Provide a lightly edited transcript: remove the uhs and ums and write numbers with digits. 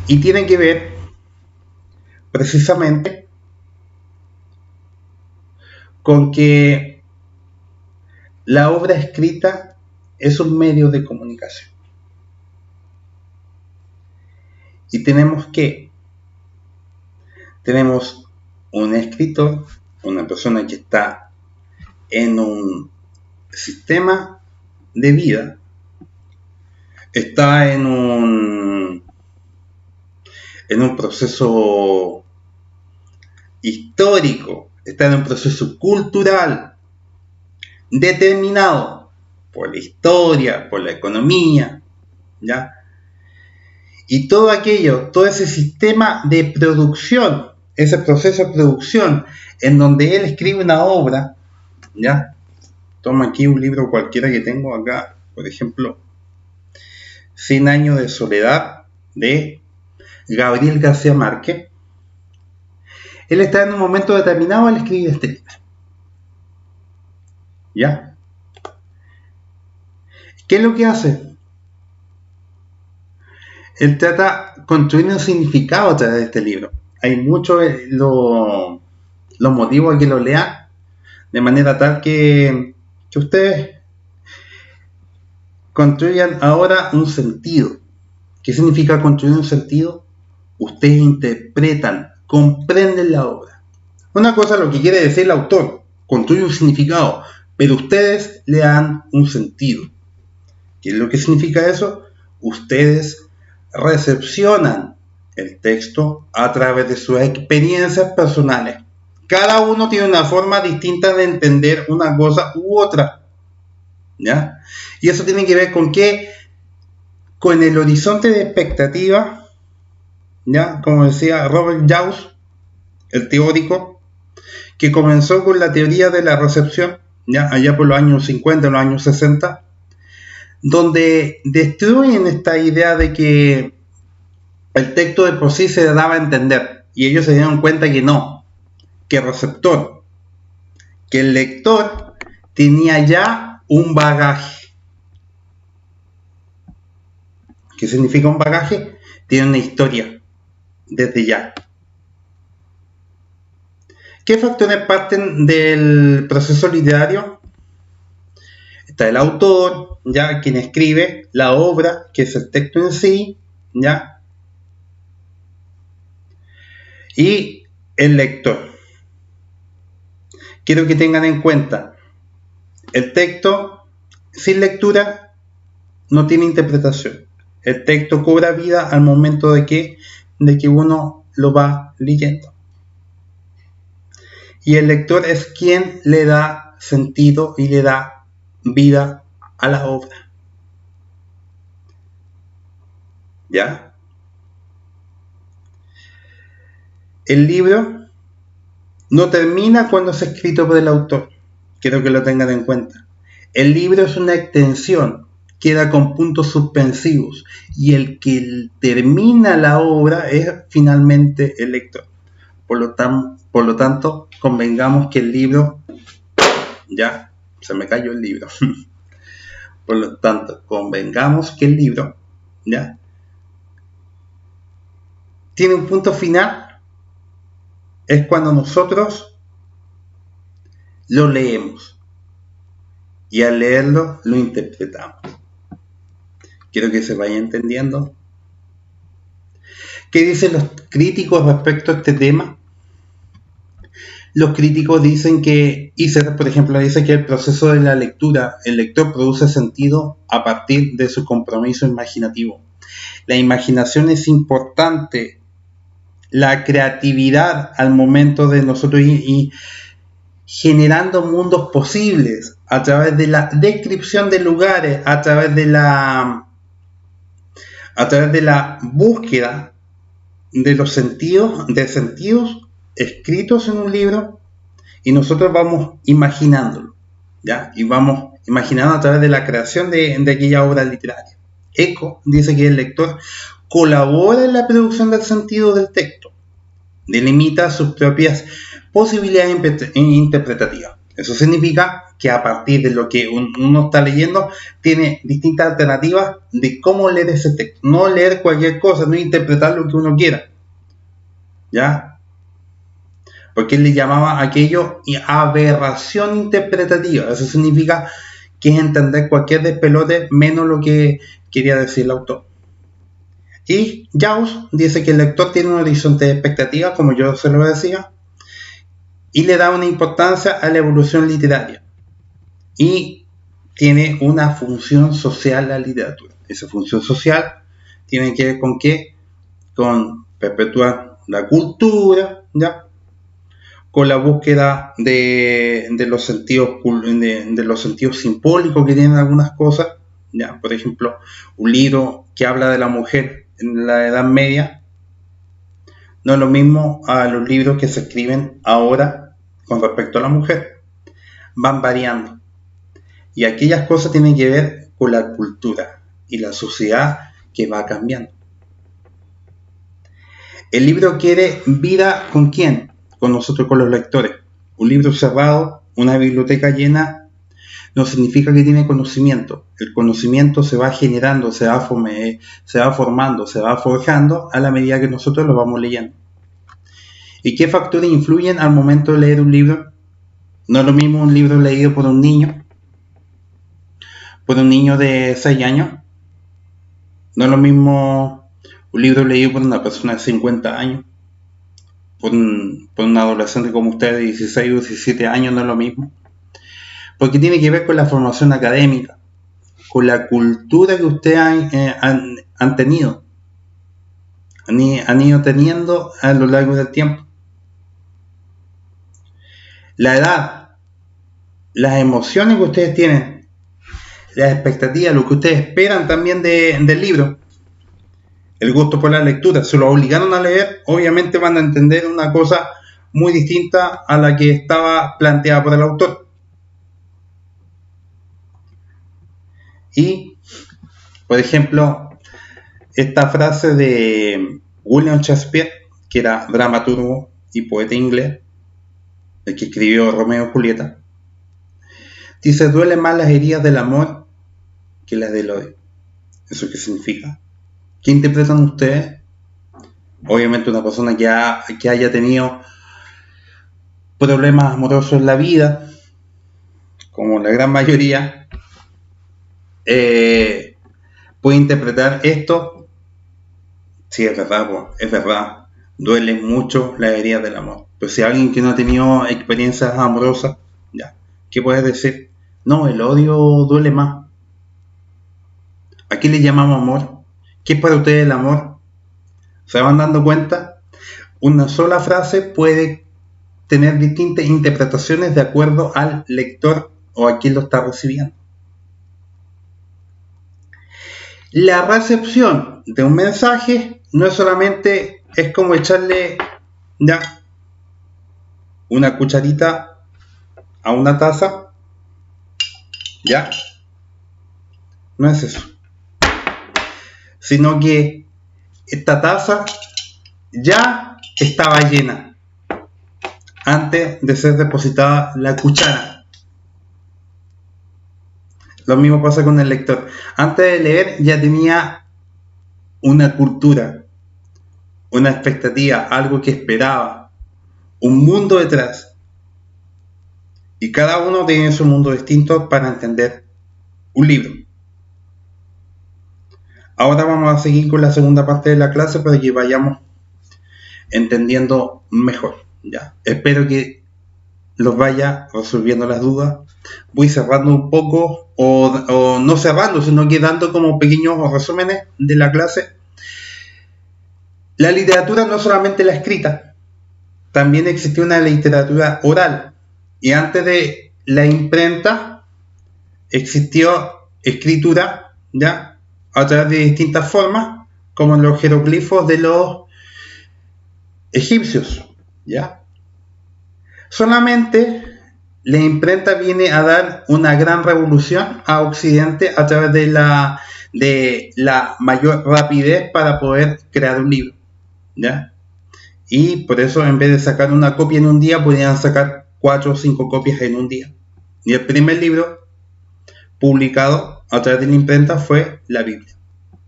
Y tiene que ver precisamente con que la obra escrita es un medio de comunicación. Y tenemos un escritor, una persona que está en un sistema de vida, está en un proceso histórico, está en un proceso cultural determinado por la historia, por la economía, ¿ya? Y todo aquello, todo ese sistema de producción, ese proceso de producción en donde él escribe una obra, ¿ya? Toma aquí un libro cualquiera que tengo acá, por ejemplo, 100 años de soledad, de Gabriel García Márquez. Él está en un momento determinado al escribir este libro, ¿ya? ¿Qué es lo que hace? Él trata de construir un significado a través de este libro. Hay muchos los motivos a que lo lean, de manera tal que ustedes construyan ahora un sentido. ¿Qué significa construir un sentido? Ustedes interpretan, comprenden la obra. Una cosa es lo que quiere decir el autor, construye un significado, pero ustedes le dan un sentido. ¿Qué es lo que significa eso? Ustedes recepcionan el texto a través de sus experiencias personales. Cada uno tiene una forma distinta de entender una cosa u otra, ¿ya? Y eso tiene que ver con qué, con el horizonte de expectativa, ¿ya? Como decía Robert Jauss, el teórico, que comenzó con la teoría de la recepción, ¿ya? Allá por los años 50, los años 60, donde destruyen esta idea de que el texto de por sí se daba a entender, y ellos se dieron cuenta que no, que el receptor, que el lector tenía ya un bagaje. ¿Qué significa un bagaje? Tiene una historia desde ya. ¿Qué factores parten del proceso literario? Está el autor, ya, quien escribe la obra, que es el texto en sí, ya, y el lector. Quiero que tengan en cuenta, el texto sin lectura no tiene interpretación. El texto cobra vida al momento de que uno lo va leyendo. Y el lector es quien le da sentido y le da vida a la obra. ¿Ya? El libro no termina cuando es escrito por el autor. Quiero que lo tengan en cuenta. El libro es una extensión, queda con puntos suspensivos, y el que termina la obra es finalmente el lector. Por lo tanto, convengamos que el libro, ya, se me cayó el libro. Por lo tanto, convengamos que el libro, ya, tiene un punto final, es cuando nosotros lo leemos y al leerlo lo interpretamos. Quiero que se vaya entendiendo. ¿Qué dicen los críticos respecto a este tema? Los críticos dicen que Husserl, por ejemplo, dice que el proceso de la lectura, el lector produce sentido a partir de su compromiso imaginativo. La imaginación es importante, la creatividad al momento de nosotros ir generando mundos posibles a través de la descripción de lugares, a través de la búsqueda de los sentidos, escritos en un libro, y nosotros vamos imaginándolo, ¿ya? Y vamos imaginando a través de la creación de aquella obra literaria. Eco dice que el lector colabora en la producción del sentido del texto, delimita sus propias posibilidades interpretativas. Eso significa que a partir de lo que uno está leyendo, tiene distintas alternativas de cómo leer ese texto. No leer cualquier cosa, no interpretar lo que uno quiera. ¿Ya? Porque él le llamaba aquello aberración interpretativa. Eso significa que es entender cualquier despelote menos lo que quería decir el autor. Y Jaws dice que el lector tiene un horizonte de expectativas, como yo se lo decía, y le da una importancia a la evolución literaria. Y tiene una función social la literatura. Esa función social tiene que ver con qué? Con perpetuar la cultura, ¿ya? Con la búsqueda de los sentidos de los sentidos simbólicos que tienen algunas cosas, ¿ya? Por ejemplo, un libro que habla de la mujer en la Edad Media no es lo mismo a los libros que se escriben ahora con respecto a la mujer. Van variando. Y aquellas cosas tienen que ver con la cultura y la sociedad que va cambiando. El libro quiere vida ¿con quién? Con nosotros, con los lectores. Un libro cerrado, una biblioteca llena, no significa que tiene conocimiento. El conocimiento se va generando, se va formando, se va forjando a la medida que nosotros lo vamos leyendo. ¿Y qué factores influyen al momento de leer un libro? No es lo mismo un libro leído por un niño de 6 años. No es lo mismo un libro leído por una persona de 50 años. Por un adolescente como usted de 16 o 17 años no es lo mismo. Porque tiene que ver con la formación académica, con la cultura que ustedes han tenido, han ido teniendo a lo largo del tiempo. La edad, las emociones que ustedes tienen, las expectativas, lo que ustedes esperan también del libro, el gusto por la lectura, se lo obligaron a leer, obviamente van a entender una cosa muy distinta a la que estaba planteada por el autor. Y, por ejemplo, esta frase de William Shakespeare, que era dramaturgo y poeta inglés, el que escribió Romeo y Julieta, dice: duelen más las heridas del amor que las del odio. ¿Eso qué significa? ¿Qué interpretan ustedes? Obviamente una persona que haya tenido problemas amorosos en la vida, como la gran mayoría, puede interpretar esto. Sí, es verdad, es verdad, duele mucho la herida del amor. Pero si alguien que no ha tenido experiencias amorosas, ya, ¿qué puedes decir? No, el odio duele más. ¿A qué le llamamos amor? ¿Qué es para ustedes el amor? ¿Se van dando cuenta? Una sola frase puede tener distintas interpretaciones de acuerdo al lector o a quien lo está recibiendo. La recepción de un mensaje no es solamente, es como echarle ya una cucharita a una taza, ya, no es eso, sino que esta taza ya estaba llena antes de ser depositada la cuchara. Lo mismo pasa con el lector. Antes de leer ya tenía una cultura, una expectativa, algo que esperaba, un mundo detrás. Y cada uno tiene su mundo distinto para entender un libro. Ahora vamos a seguir con la segunda parte de la clase para que vayamos entendiendo mejor. Ya. Espero que los vaya resolviendo las dudas. Voy cerrando un poco, o no cerrando, sino que dando como pequeños resúmenes de la clase. La literatura no solamente la escrita, también existió una literatura oral. Y antes de la imprenta existió escritura, ¿ya?, a través de distintas formas, como los jeroglifos de los egipcios, ¿ya? Solamente la imprenta viene a dar una gran revolución a Occidente a través de la mayor rapidez para poder crear un libro, ¿ya? Y por eso, en vez de sacar una copia en un día, podían sacar 4 o 5 copias en un día. Y el primer libro publicado a través de la imprenta fue la Biblia.